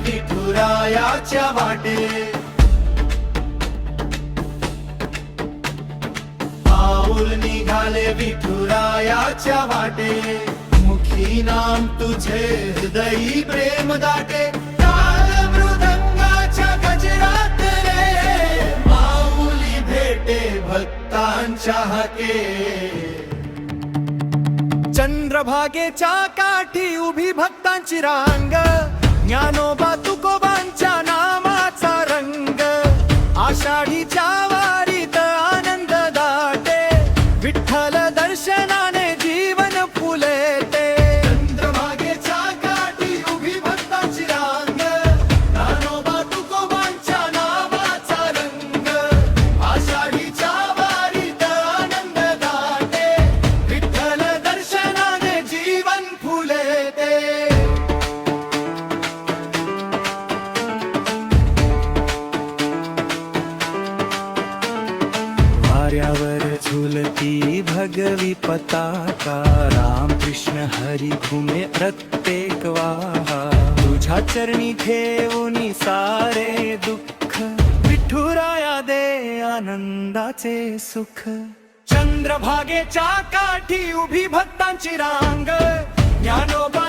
विठुरायाच्या वाटे, पाऊल निघाले विठुरायाच्या वाटे, मुखी नाम तुझे हृदयी प्रेम दाटे, ताल मृदंगाच्या गजरात रे, माऊली भेटे भक्तांच्या हाके। चंद्रभागेच्या काठी उभी भक्तांची रांग, ज्ञानोबा तुकोबांच्या नामाचा रंग, आषाढीच्या वारीत आनंद दाटे, विठ्ठल दर्शनाने जीवन फुलते। चंद्रभागेच्या काठी उभी भक्तांची रांग, ज्ञानोबा तुकोबांच्या नामाचा रंग, आषाढीच्या वारीत आनंद दाटे, विठ्ठल दर्शनाने जीवन फुलते। वाऱ्यावर झुलती भगवी पताका, राम कृष्ण हरी घुमे प्रत्येक वाहा, तुझ्या चरणी ठेवून सारे दुःख, विठुराया दे आनंदाचे सुख। चंद्रभागेच्या काठी उभी भक्तांची रांग, ज्ञानोबा